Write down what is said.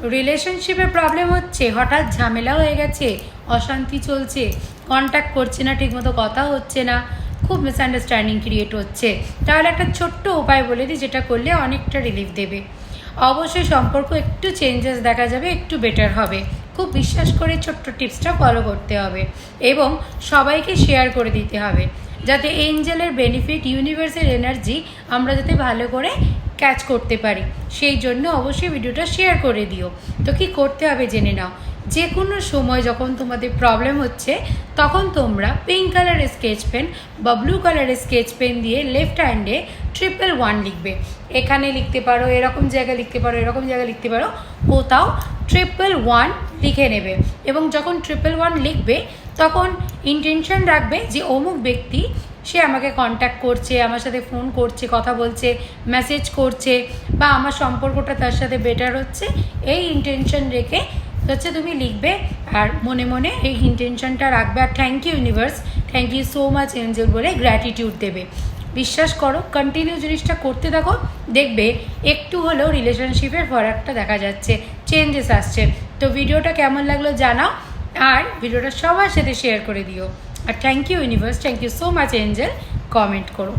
রিলেশনশিপে প্রবলেম হচ্ছে, হঠাৎ ঝামেলা হয়ে গেছে, অশান্তি চলছে, কন্ট্যাক্ট করছে না, ঠিকমতো কথা হচ্ছে না, খুব মিসআন্ডারস্ট্যান্ডিং ক্রিয়েট হচ্ছে, তাহলে একটা ছোট্ট উপায় বলে দিই, যেটা করলে অনেকটা রিলিফ দেবে। অবশ্যই সম্পর্ক একটু চেঞ্জেস দেখা যাবে, একটু বেটার হবে। খুব বিশ্বাস করে ছোট্ট টিপসটা ফলো করতে হবে এবং সবাইকে শেয়ার করে দিতে হবে, যাতে এঞ্জেলের বেনিফিট, ইউনিভার্সের এনার্জি আমরা যাতে ভালো করে ক্যাচ করতে পারি। সেই জন্য অবশ্যই ভিডিওটা শেয়ার করে দিও। তো কি করতে হবে জেনে নাও। যে কোনো সময় যখন তোমাদের প্রবলেম হচ্ছে, তখন তোমরা পিঙ্ক কালারের স্কেচ পেন বা ব্লু কালারের স্কেচ পেন দিয়ে লেফট হ্যান্ডে 111 লিখবে। এখানে লিখতে পারো, এরকম জায়গায় লিখতে পারো, এরকম জায়গায় লিখতে পারো, কোথাও 111 লিখে নেবে। এবং যখন 111 লিখবে, তখন ইন্টেনশন রাখবে যে অমুক ব্যক্তি, সে আমাকে কন্ট্যাক্ট করছে, আমার সাথে ফোন করছে, কথা বলছে, মেসেজ করছে, বা আমার সম্পর্কটা তার সাথে বেটার হচ্ছে, এই ইন্টেনশন রেখে হচ্ছে তুমি লিখবে। আর মনে মনে এই ইন্টেনশনটা রাখবে। আর thank you universe, thank you so much angel বলে গ্র্যাটিটিউড দেবে। বিশ্বাস করো, কন্টিনিউ জিনিসটা করতে থাকো, দেখবে একটু হলেও রিলেশনশিপের ফারাকটা দেখা যাচ্ছে, চেঞ্জেস আসছে। তো ভিডিওটা কেমন লাগলো জানাও, আর ভিডিওটা সবার সাথে শেয়ার করে দিও। আর thank you universe, thank you so much angel, comment করো।